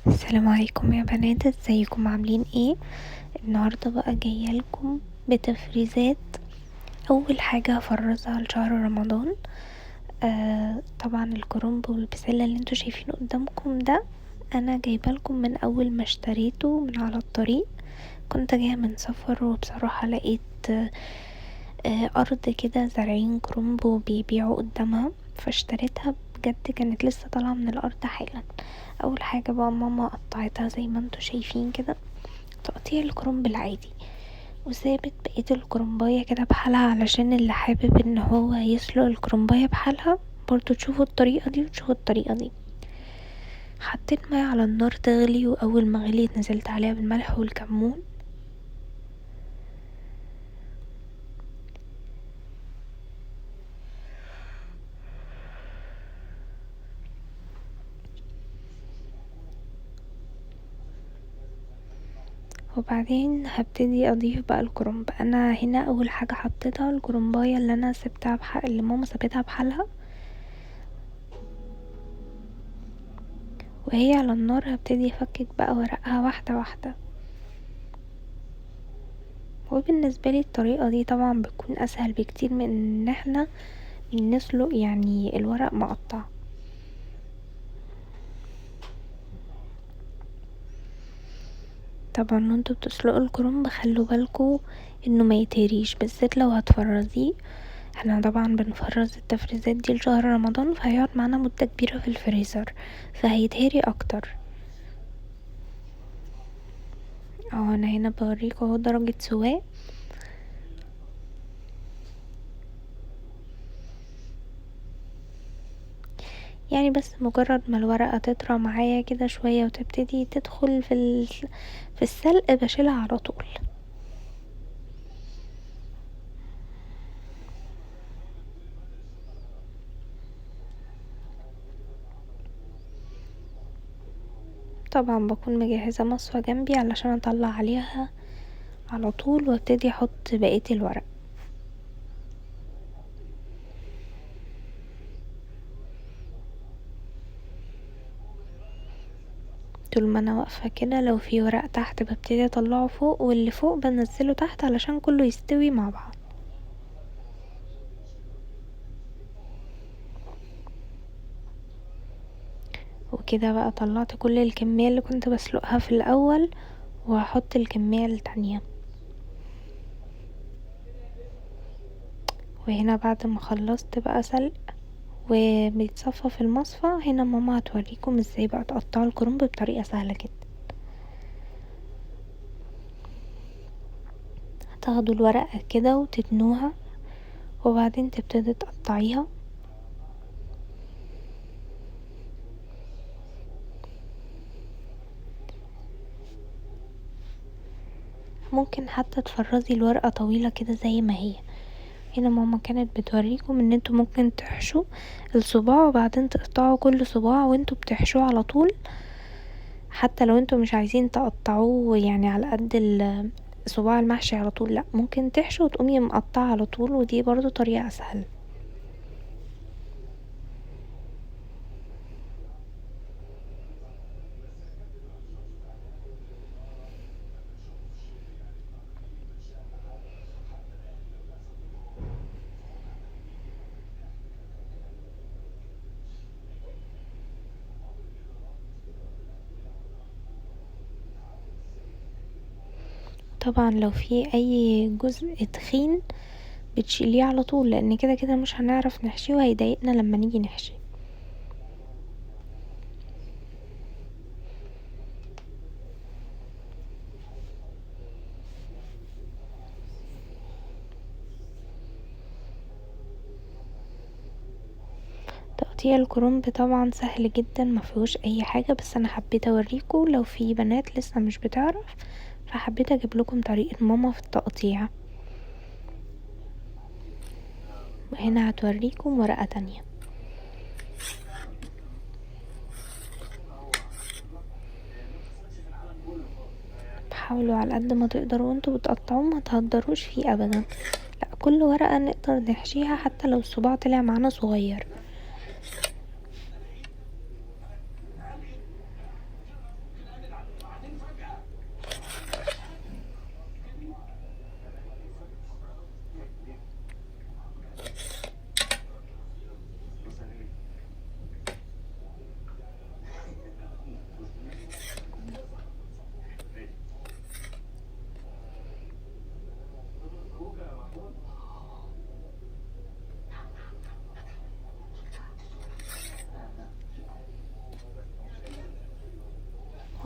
السلام عليكم يا بنات، ازيكم عاملين ايه؟ النهارده بقى جايه لكم بتفريزات. اول حاجه هفرزها لشهر رمضان. طبعا الكرنب والبسله اللي انتوا شايفينه قدامكم ده انا جايبه لكم من اول ما اشتريته من على الطريق. كنت جايه من سفر وبصراحه لقيت ارض كده زارعين كرنب وبيبيعوا قدامها، فاشتريتها. بجد كانت لسه طالعه من الارض حالا. اول حاجه بقى ماما قطعتها زي ما انتوا شايفين كده، تقطيع الكرنب العادي، وسابت بقية الكرنباية كده بحالها علشان اللي حابب ان هو يسلق الكرنباية بحالها برضو تشوفوا الطريقة دي وتشوفوا الطريقة دي. حطيت مية على النار تغلي، واول ما غليت نزلت عليها بالملح والكمون. وبعدين هبتدي اضيف بقى الكرنب. انا هنا اول حاجة حطيتها الكرنباية اللي انا سبتها اللي ماما سابتها بحالها، وهي على النار هبتدي افكك بقى ورقها واحدة واحدة. وبالنسبة لي الطريقة دي طبعا بتكون اسهل بكتير من ان احنا نسلق يعني الورق مقطع. طبعا وانتوا بتسلقوا الكرنب خلوا بالكوا انه ما يتهريش، بالذات لو هتفرزيه. احنا طبعا بنفرز التفريزات دي لشهر رمضان، فهيقعد معانا مدة كبيرة في الفريزر، فهيتهري اكتر. انا هنا بوريكوا اهو درجة سواه. يعني بس مجرد ما الورقة تطرى معايا كده شوية وتبتدي تدخل في السلق بشيلها على طول. طبعا بكون مجهزة مصفى جنبي علشان اطلع عليها على طول وابتدي احط بقية الورق. طول ما انا واقفة كده لو في ورق تحت ببتدي اطلعه فوق، واللي فوق بنزله تحت علشان كله يستوي مع بعض. وكده بقى طلعت كل الكمية اللي كنت بسلقها في الاول، وهحط الكمية التانية. وهنا بعد ما خلصت بقى سلق وبيتصفى في المصفى، هنا ماما هتوريكم ازاي بقى تقطعوا الكرنب بطريقة سهلة جدا. هتاخدوا الورقة كده وتتنوها، وبعدين تبتدي تقطعيها. ممكن حتى تفرزي الورقة طويلة كده زي ما هي. هنا ماما كانت بتوريكم ان انتوا ممكن تحشوا الصباع وبعدين تقطعوا كل صباع وانتوا بتحشوه على طول، حتى لو انتوا مش عايزين تقطعوه يعني على قد صباع المحشي على طول، لا ممكن تحشوا وتقومي مقطعه على طول، ودي برضو طريقة اسهل. طبعا لو في اي جزء تخين بتشيليه على طول، لان كده كده مش هنعرف نحشيه وهيضايقنا لما نيجي نحشي. تقطيع الكرنب طبعا سهل جدا مفيهوش اي حاجة، بس انا حبيت اوريكم لو في بنات لسه مش بتعرف، فحبيت اجيب لكم طريقة ماما في التقطيع. وهنا هتوريكم ورقة تانية. حاولوا على قد ما تقدروا وانتوا بتقطعوه ما تهدروش فيه ابدا، لا كل ورقة نقدر نحشيها حتى لو الصباع طلع معانا صغير.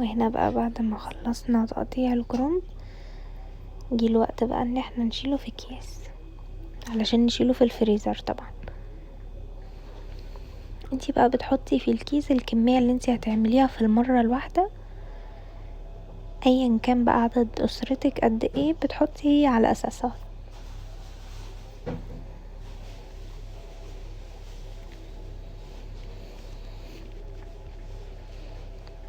وهنا بقى بعد ما خلصنا تقطيع الكرنب جه الوقت بقى ان احنا نشيله في اكياس علشان نشيله في الفريزر. طبعا انتي بقى بتحطي في الكيس الكمية اللي انتي هتعمليها في المرة الواحدة، ايا كان بقى عدد اسرتك قد ايه بتحطي على اساسها.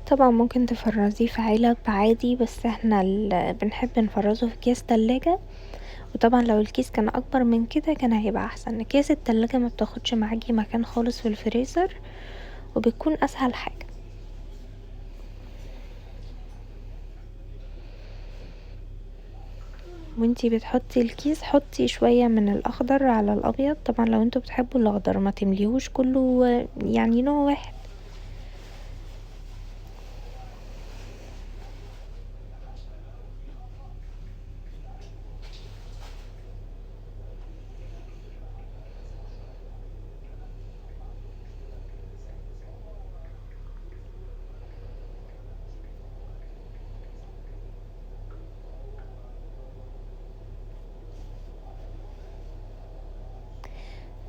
طبعا ممكن تفرزيه في علب عادي، بس احنا بنحب نفرزه في اكياس تلاجة. وطبعا لو الكيس كان اكبر من كده كان هيبقى احسن. اكياس التلاجة ما بتاخدش معاكي مكان خالص في الفريزر وبتكون اسهل حاجة. وانتي بتحطي الكيس حطي شوية من الاخضر على الابيض، طبعا لو انتوا بتحبوا الاخضر ما تمليهوش كله، يعني نوع واحد.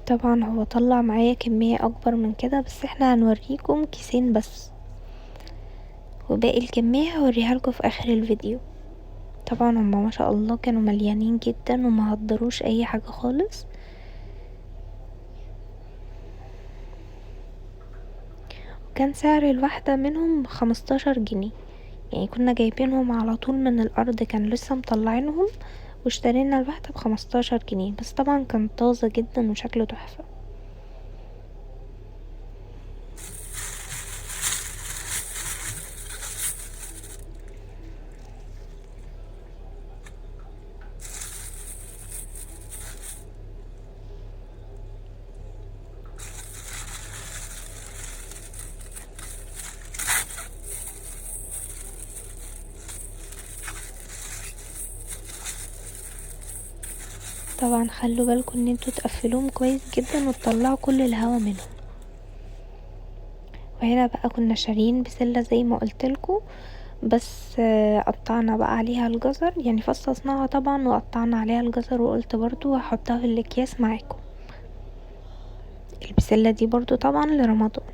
طبعا هو طلع معايا كمية اكبر من كده، بس احنا هنوريكم كيسين بس، وباقي الكمية هوريها لكم في اخر الفيديو. طبعا هما ما شاء الله كانوا مليانين جدا وما هدروش اي حاجة خالص. وكان سعر الواحدة منهم 15 جنيه، يعني كنا جايبينهم على طول من الارض، كان لسه مطلعينهم واشترينا الواحدة ب15 جنيه. بس طبعا كان طازة جدا وشكله تحفة. طبعا خلوا بالكم ان انتوا تقفلوهم كويس جدا وتطلعوا كل الهوا منهم. وهنا بقى كنا شارين بسلة زي ما قلتلكوا، بس قطعنا بقى عليها الجزر، يعني فصصناها طبعا وقطعنا عليها الجزر، وقلت برضو هحطها في الاكياس معاكم. البسلة دي برضو طبعا لرمضان.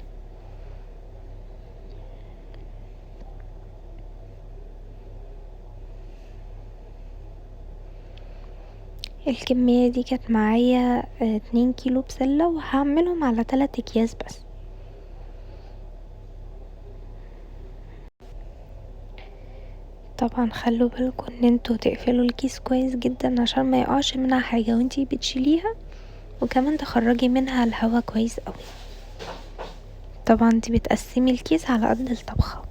الكمية دي كانت معايا 2 كيلو بسلة، وهعملهم على 3 اكياس بس. طبعا خلوا بالكم ان انتوا تقفلوا الكيس كويس جدا عشان ما يقعش منها حاجة وانتي بتشيليها، وكمان تخرجي منها الهواء كويس قوي. طبعا انتي بتقسمي الكيس على قد الطبخة.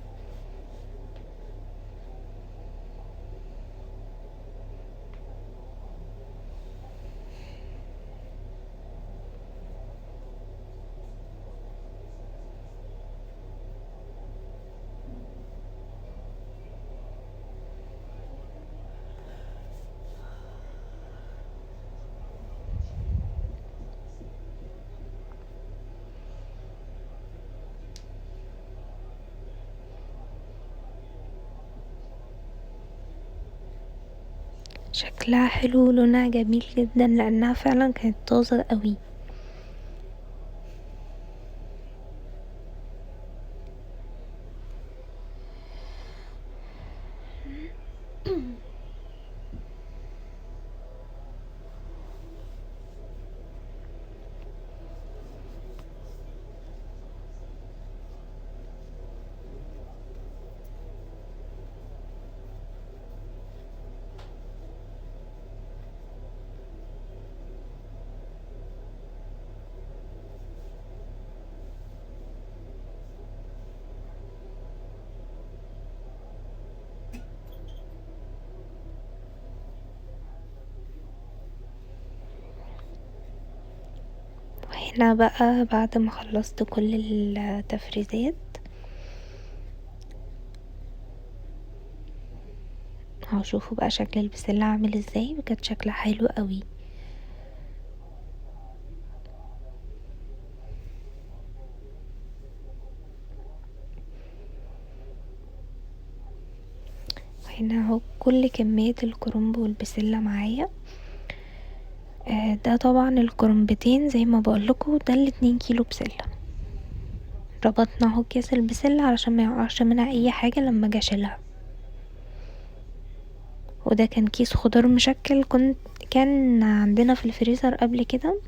شكلها حلو ولونها جميل جدا لانها فعلا كانت طازة قوي. وهنا بقى بعد ما خلصت كل التفريزات هشوفوا بقى شكل البسلة عامل ازاي، وكانت شكلها حلو قوي. هنا اهو كل كمية الكرنب والبسلة معايا. ده طبعا الكرنبتين زي ما بقولكوا ده ال2 كيلو بسلة. ربطنا اهو كيس البسلة علشان ما يقعش منها اي حاجة لما اجي اشيلها. وده كان كيس خضار مشكل كان عندنا في الفريزر قبل كده.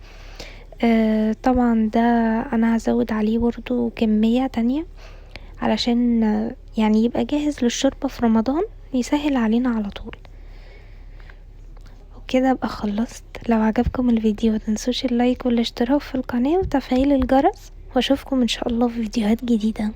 طبعا ده انا هزود عليه برضو كمية تانية علشان يعني يبقى جاهز للشوربة في رمضان، يسهل علينا على طول. وكده ابقى خلصت. لو عجبكم الفيديو متنسوش اللايك والاشتراك في القناة وتفعيل الجرس، واشوفكم ان شاء الله في فيديوهات جديدة.